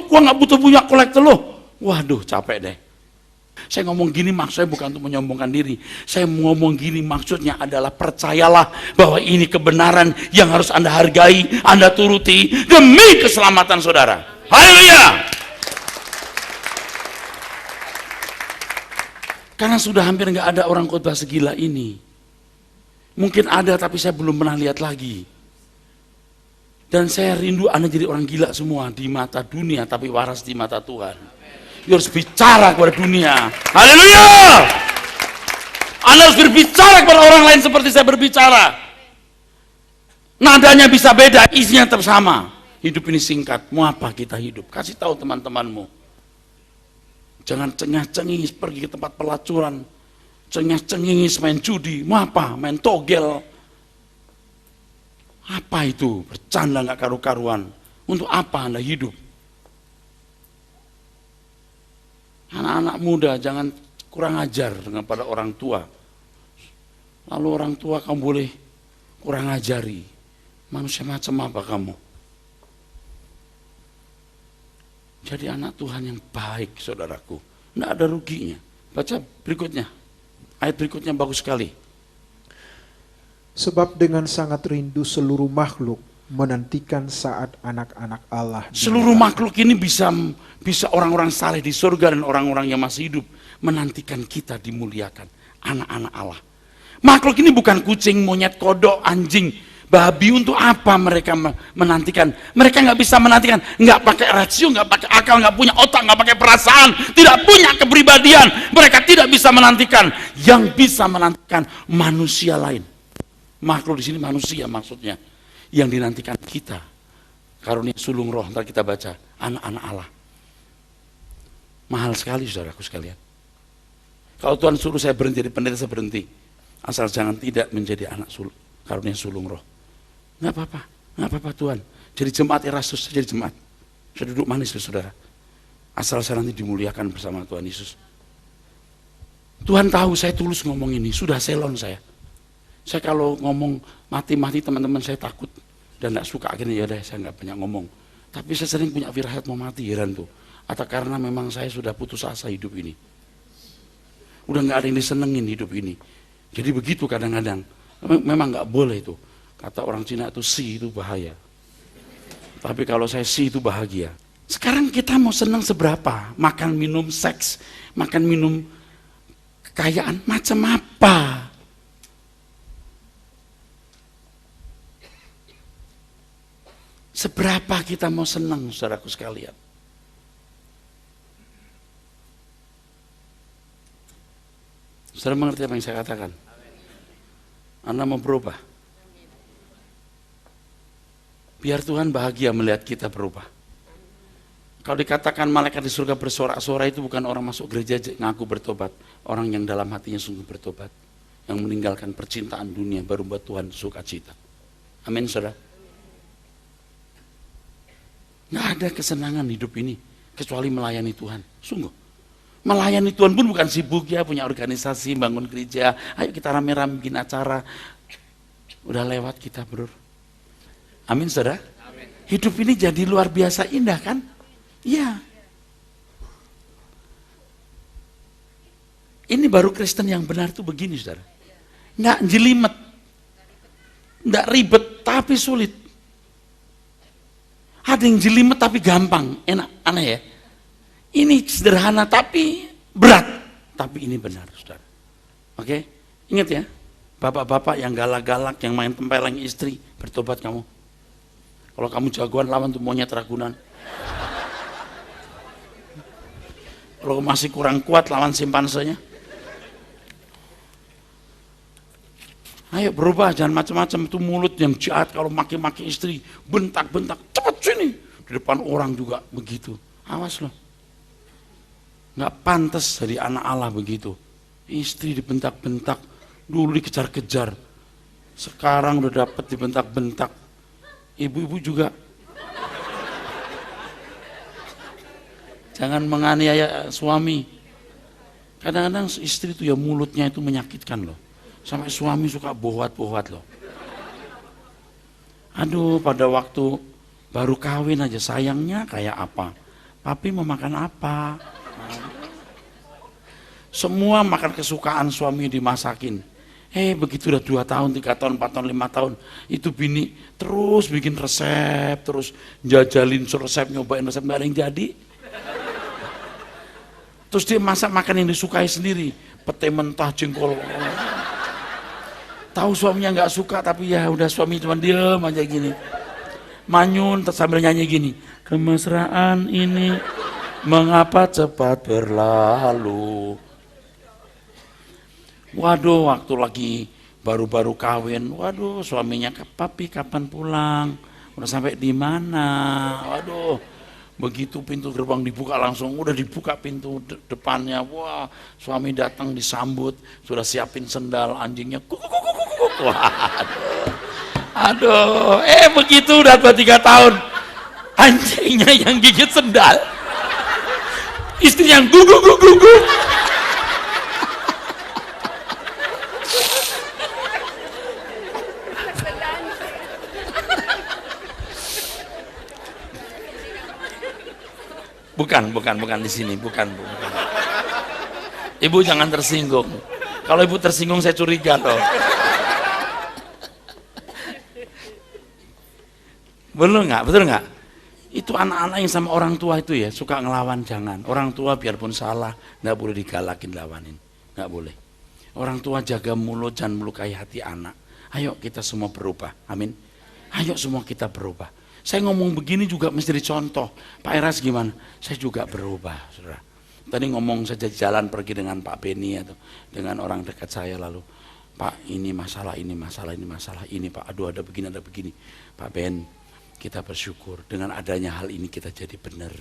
gua nggak butuh punya kolektor lo. Waduh, capek deh. Saya ngomong gini maksudnya bukan untuk menyombongkan diri. Saya ngomong gini maksudnya adalah percayalah bahwa ini kebenaran yang harus Anda hargai, Anda turuti demi keselamatan saudara. Haleluya! Karena sudah hampir nggak ada orang khotbah segila ini. Mungkin ada tapi saya belum pernah lihat lagi. Dan saya rindu Anda jadi orang gila semua di mata dunia tapi waras di mata Tuhan. You harus bicara kepada dunia. Haleluya! Anda harus berbicara kepada orang lain seperti saya berbicara. Nadanya bisa beda, isinya tetap sama. Hidup ini singkat, mau apa kita hidup? Kasih tahu teman-temanmu. Jangan cengah-cengis pergi ke tempat pelacuran, cengah-cengis main judi, mau apa? Main togel. Apa itu? Bercanda nggak karu-karuan. Untuk apa Anda hidup? Anak-anak muda jangan kurang ajar dengan pada orang tua. Lalu orang tua kamu boleh kurang ajari. Manusia macam apa kamu? Jadi anak Tuhan yang baik, saudaraku. Tidak ada ruginya. Baca berikutnya. Ayat berikutnya bagus sekali. Sebab dengan sangat rindu seluruh makhluk menantikan saat anak-anak Allah. Seluruh makhluk ini bisa orang-orang saleh di surga dan orang-orang yang masih hidup menantikan kita dimuliakan. Anak-anak Allah. Makhluk ini bukan kucing, monyet, kodok, anjing, babi. Untuk apa mereka menantikan? Mereka nggak bisa menantikan, nggak pakai rasio, nggak pakai akal, nggak punya otak, nggak pakai perasaan, tidak punya kepribadian. Mereka tidak bisa menantikan. Yang bisa menantikan manusia lain. Makhluk di sini manusia maksudnya. Yang dinantikan kita. Karunia sulung roh, ntar kita baca. Anak-anak Allah. Mahal sekali saudaraku sekalian. Kalau Tuhan suruh saya berhenti jadi pendeta, saya berhenti. Asal jangan tidak menjadi anak karunia sulung roh. Nggak apa-apa, nggak apa-apa Tuhan. Jadi jemaat Erastus, jadi jemaat. Saya duduk manis saudara. Asal saya nanti dimuliakan bersama Tuhan Yesus. Tuhan tahu saya tulus ngomong ini, sudah selon saya. Saya kalau ngomong mati-mati teman-teman saya takut. Dan gak suka akhirnya, ya deh saya gak banyak ngomong. Tapi saya sering punya firasat mau mati, heran tuh. Atau karena memang saya sudah putus asa hidup ini. Udah gak ada yang disenengin hidup ini. Jadi begitu kadang-kadang. Memang gak boleh itu. Kata orang Cina itu si itu bahaya. Tapi kalau saya si itu bahagia. Sekarang kita mau senang seberapa? Makan, minum, seks. Makan, minum, kekayaan. Macam apa? Seberapa kita mau senang, saudaraku sekalian? Saudara mengerti apa yang saya katakan? Anda mau berubah? Biar Tuhan bahagia melihat kita berubah. Kalau dikatakan malaikat di surga bersorak-sorai, itu bukan orang masuk gereja ngaku bertobat. Orang yang dalam hatinya sungguh bertobat. Yang meninggalkan percintaan dunia baru buat Tuhan sukacita. Amin, saudara. Nggak ada kesenangan hidup ini kecuali melayani Tuhan. Sungguh. Melayani Tuhan pun bukan sibuk ya, punya organisasi, bangun gereja, ayo kita rame-rame bikin acara. Udah lewat kita, bro. Amin, saudara. Amin. Hidup ini jadi luar biasa indah kan? Iya. Ini baru Kristen yang benar tuh begini, saudara. Nggak jelimet, nggak ribet, tapi sulit. Ada yang jelimet tapi gampang, enak, aneh ya. Ini sederhana tapi berat, tapi ini benar, saudara. Oke, ingat ya, bapak-bapak yang galak-galak, yang main tempeleng istri, bertobat kamu. Kalau kamu jagoan lawan tuh monyet Ragunan. Kalau masih kurang kuat lawan simpansenya. Ayo berubah, jangan macam-macam. Itu mulut yang jahat kalau maki-maki istri, bentak-bentak, cepat sini. Di depan orang juga begitu. Awas loh. Nggak pantas jadi anak Allah begitu. Istri dibentak-bentak, dulu dikejar-kejar. Sekarang udah dapet dibentak-bentak. Ibu-ibu juga. Jangan menganiaya suami. Kadang-kadang istri itu ya mulutnya itu menyakitkan loh. Sampai suami suka bohwat-bohwat loh. Aduh, pada waktu baru kawin aja sayangnya kayak apa. Papi mau makan apa? Semua makan kesukaan suami dimasakin. Begitu udah 2 tahun, 3 tahun, 4 tahun, 5 tahun, itu bini terus bikin resep, terus jajalin resep, nyobain resep, nggak ada yang jadi. Terus dia masak makan yang disukai sendiri, pete mentah, jengkol. Tahu suaminya nggak suka, tapi ya udah suami cuma diem aja gini. Manyun sambil nyanyi gini, kemesraan ini mengapa cepat berlalu. Waduh, waktu lagi baru-baru kawin, waduh suaminya, papi kapan pulang? Udah sampai di mana? Waduh, begitu pintu gerbang dibuka langsung, udah dibuka pintu depannya, wah suami datang disambut, sudah siapin sendal, anjingnya kuk. Waduh, aduh, begitu udah 2-3 tahun, anjingnya yang gigit sendal, istri yang guguk. Bukan di sini, bukan. Ibu jangan tersinggung. Kalau ibu tersinggung saya curiga loh. Betul nggak? Itu anak-anak yang sama orang tua itu ya suka ngelawan, jangan. Orang tua biarpun salah nggak boleh digalakin, lawanin, nggak boleh. Orang tua jaga mulut, jangan melukai hati anak. Ayo kita semua berubah, amin. Ayo semua kita berubah. Saya ngomong begini juga mesti dicontoh. Pak Eras gimana? Saya juga berubah, saudara. Tadi ngomong saja jalan pergi dengan Pak Beni atau dengan orang dekat saya, lalu Pak ini masalah ini Pak, aduh ada begini. Pak Ben, kita bersyukur dengan adanya hal ini kita jadi benar.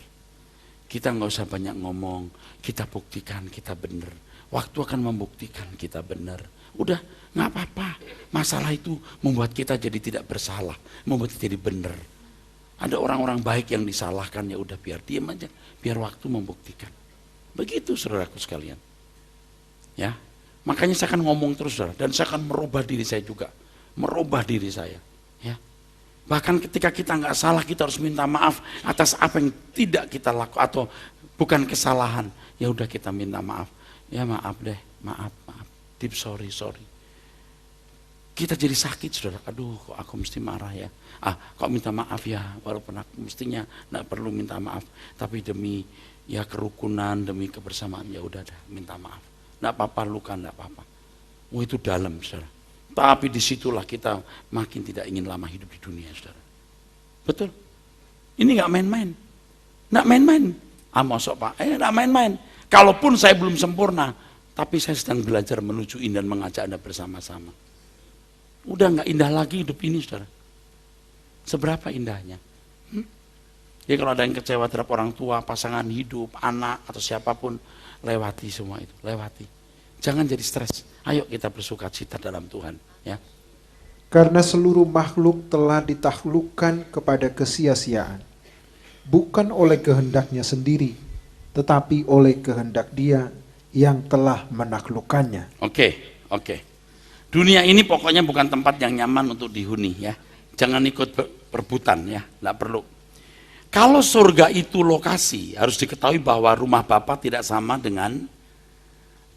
Kita nggak usah banyak ngomong, kita buktikan kita benar. Waktu akan membuktikan kita benar. Udah nggak apa-apa. Masalah itu membuat kita jadi tidak bersalah, membuat kita jadi benar. Ada orang-orang baik yang disalahkan, ya udah biar diam aja, biar waktu membuktikan. Begitu saudaraku sekalian. Ya, makanya saya akan ngomong terus saudara, dan saya akan merubah diri saya juga, merubah diri saya. Ya, bahkan ketika kita nggak salah kita harus minta maaf atas apa yang tidak kita lakukan atau bukan kesalahan. Ya udah kita minta maaf. Ya maaf deh, maaf, deep sorry. Kita jadi sakit saudara, aduh kok aku mesti marah ya, kok minta maaf ya, walaupun aku mestinya gak perlu minta maaf, tapi demi ya kerukunan, demi kebersamaan, ya udah dah minta maaf, gak apa-apa luka, gak apa-apa. Itu dalam saudara, tapi disitulah kita makin tidak ingin lama hidup di dunia saudara. Betul, ini gak main-main, mosok Pak, gak main-main. Kalaupun saya belum sempurna, tapi saya sedang belajar menuju dan mengajak Anda bersama-sama. Udah nggak indah lagi hidup ini saudara. Seberapa indahnya. Jadi kalau ada yang kecewa terhadap orang tua, pasangan hidup, anak atau siapapun, lewati semua itu, lewati. Jangan jadi stres. Ayo kita bersukacita dalam Tuhan, ya. Karena seluruh makhluk telah ditaklukkan kepada kesia-siaan, bukan oleh kehendaknya sendiri, tetapi oleh kehendak Dia yang telah menaklukkannya. Oke. Dunia ini pokoknya bukan tempat yang nyaman untuk dihuni ya. Jangan ikut perebutan ya, enggak perlu. Kalau surga itu lokasi, harus diketahui bahwa rumah Bapa tidak sama dengan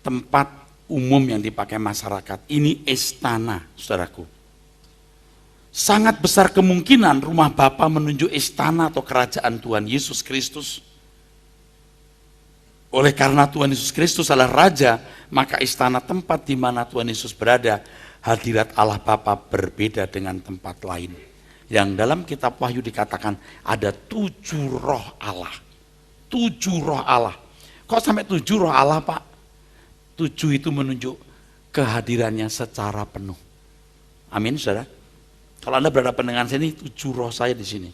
tempat umum yang dipakai masyarakat. Ini istana, saudaraku. Sangat besar kemungkinan rumah Bapa menuju istana atau kerajaan Tuhan Yesus Kristus. Oleh karena Tuhan Yesus Kristus adalah Raja, maka istana tempat di mana Tuhan Yesus berada, hadirat Allah Bapa berbeda dengan tempat lain. Yang dalam kitab Wahyu dikatakan ada 7 roh Allah. 7 roh Allah. Kok sampai 7 roh Allah Pak? 7 itu menunjuk kehadirannya secara penuh. Amin saudara. Kalau Anda berhadapan dengan saya ini 7 roh saya di sini.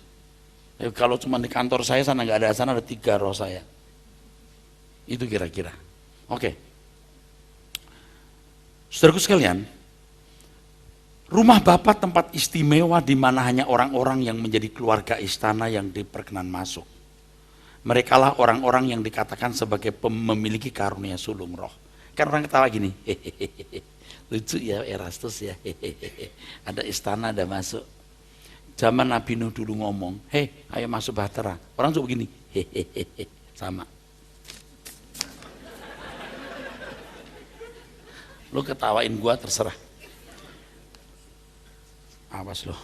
Kalau cuma di kantor saya sana nggak ada, sana ada 3 roh saya. Itu kira-kira. Oke. Saudaraku sekalian, rumah Bapa tempat istimewa di mana hanya orang-orang yang menjadi keluarga istana yang diperkenan masuk. Merekalah orang-orang yang dikatakan sebagai memiliki karunia sulung roh. Kan orang ketawa gini, hehehe, lucu ya Erastus ya, hehehe, ada istana ada masuk. Zaman Nabi Nuh dulu ngomong, ayo masuk bahtera. Orang suka begini, hehehe, sama. Lu ketawain gua terserah. Awas lo.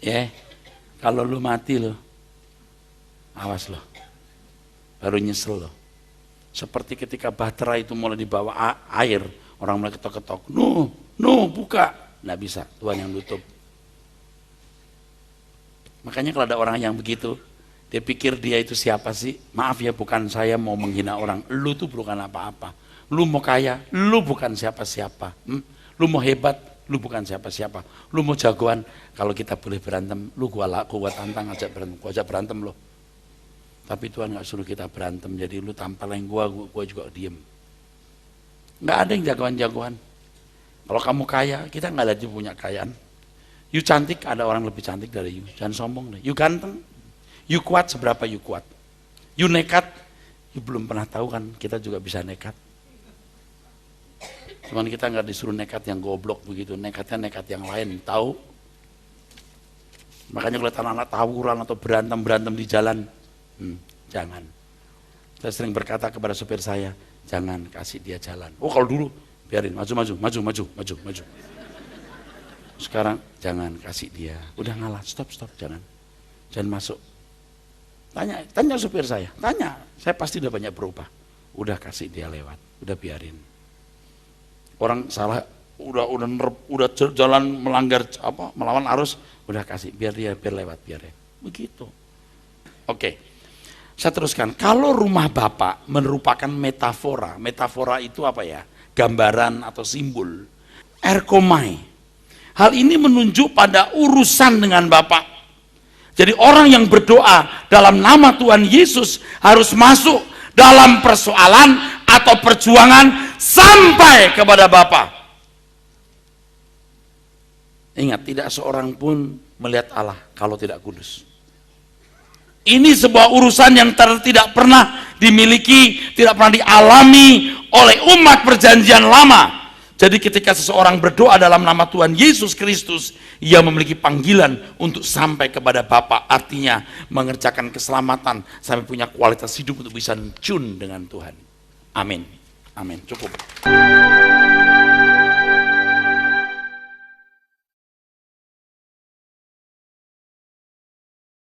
Ya, kalau lu mati lo, awas lo. Baru nyesel loh. Seperti ketika bahtera itu mulai dibawa air, orang mulai ketok-ketok, Nuh, buka. Nggak bisa, Tuhan yang tutup. Makanya kalau ada orang yang begitu, dia pikir dia itu siapa sih? Maaf ya, bukan saya mau menghina orang. Lu tuh bukan apa-apa. Lu mau kaya, lu bukan siapa-siapa. Lu mau hebat, lu bukan siapa-siapa. Lu mau jagoan, kalau kita boleh berantem, lu gua tantang ajak berantem, gua ajak berantem lo. Tapi Tuhan nggak suruh kita berantem, jadi lu tampalin gua juga diem. Nggak ada yang jagoan-jagoan. Kalau kamu kaya, kita nggak ada yang punya kekayaan. You cantik, ada orang lebih cantik dari you. Jangan sombong deh. You ganteng, you kuat seberapa you kuat. You nekat, you belum pernah tahu kan kita juga bisa nekat. Cuman kita nggak disuruh nekat yang goblok begitu, nekatnya nekat yang lain, tahu? Makanya kalau anak-anak tawuran atau berantem di jalan, jangan. Saya sering berkata kepada supir saya, jangan kasih dia jalan. Oh kalau dulu biarin, maju. Sekarang jangan kasih dia. Udah ngalah, stop, jangan masuk. Tanya supir saya pasti udah banyak berubah. Udah kasih dia lewat, udah biarin. Orang salah, udah jalan melanggar melawan arus, udah kasih biar lewat. Begitu. Oke. Saya teruskan, kalau rumah Bapak merupakan metafora itu apa ya? Gambaran atau simbol. Erkomai. Hal ini menunjuk pada urusan dengan Bapak. Jadi orang yang berdoa dalam nama Tuhan Yesus harus masuk dalam persoalan atau perjuangan sampai kepada Bapa. Ingat, tidak seorang pun melihat Allah kalau tidak kudus. Ini sebuah urusan yang tidak pernah dimiliki, tidak pernah dialami oleh umat perjanjian lama. Jadi ketika seseorang berdoa dalam nama Tuhan Yesus Kristus, ia memiliki panggilan untuk sampai kepada Bapa, artinya mengerjakan keselamatan sampai punya kualitas hidup untuk bisa tune dengan Tuhan. Amin. Cukup.